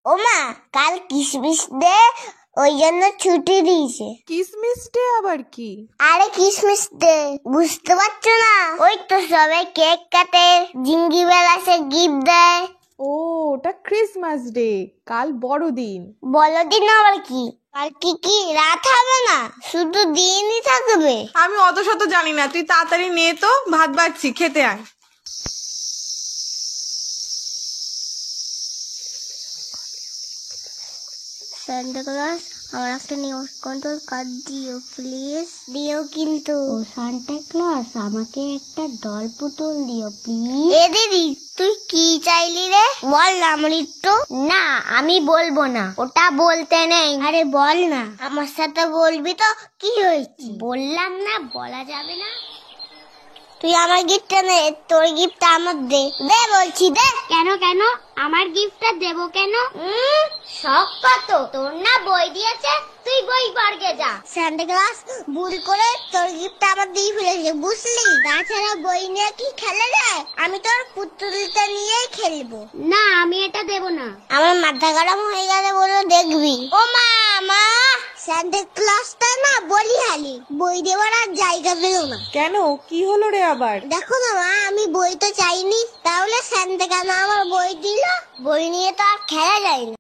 ও মা, কাল কিসমিস ডে, ওই জন্য ছুটি দিয়েছে। কিসমিস ডে আবার কি? আরে কিসমিস ডে বুঝতে পারছো না? ওই তো সবাই কেক কাটে, জিঙ্গি বেলাসে গিফট দেয়। ও, ওটা ক্রিসমাস ডে, কাল বড়দিন। বড়দিন আবার কি? কাল কি রাত হবে না, শুধু দিনই থাকবে? আমি অত শত জানি না, তুই তাড়াতাড়ি নে তো, ভাত বাড়ছি, খেতে আয়। সান্টা ক্লজ, আমার একটা নিউজ কন্ট্রোল কার্ড দিও প্লিজ। দিও কিন্তু। ও সান্টা ক্লজ, আমাকে একটা ডল পুতুল দিও প্লিজ। এ দিদি, তুই কি চাইলি রে? বল না মৃত্যু। না, আমি বলবো না, ওটা বলতে নেই। আরে বল না, আমার সাথে বলবি তো। কি হয়েছে? বললাম না বলা যাবে না। তুই আমার গিফটটা নে, তোর গিফটটা আমার দে। দে বলছি, দে। কেন আমার গিফটটা দেব কেন? শখ কত তোর না বই দিয়েছে, তুই বই পড়কে যা। সান্টা ক্লজ ভুল করে তোর গিফটটা আমার দিয়ে ফেলেছে, বুঝলি? তাছাড়া বই নিয়ে কি খেলা যায়? আমি তোর পুতুলটা নিয়েই খেলবো। না, আমি এটা দেব না। আমার মাথা গরম হয়ে গেলে বলো দেখবি। ও মা, সান্টা ক্লজটা না বলি হালি, বই দেওয়ার আর জায়গা পেল না। কেন, কি হলো রে আবার? দেখো না মা, আমি বই তো চাইনি, তাহলে সান্টা কেন আমার বই দিল? বই নিয়ে তো আর খেলা যায় না।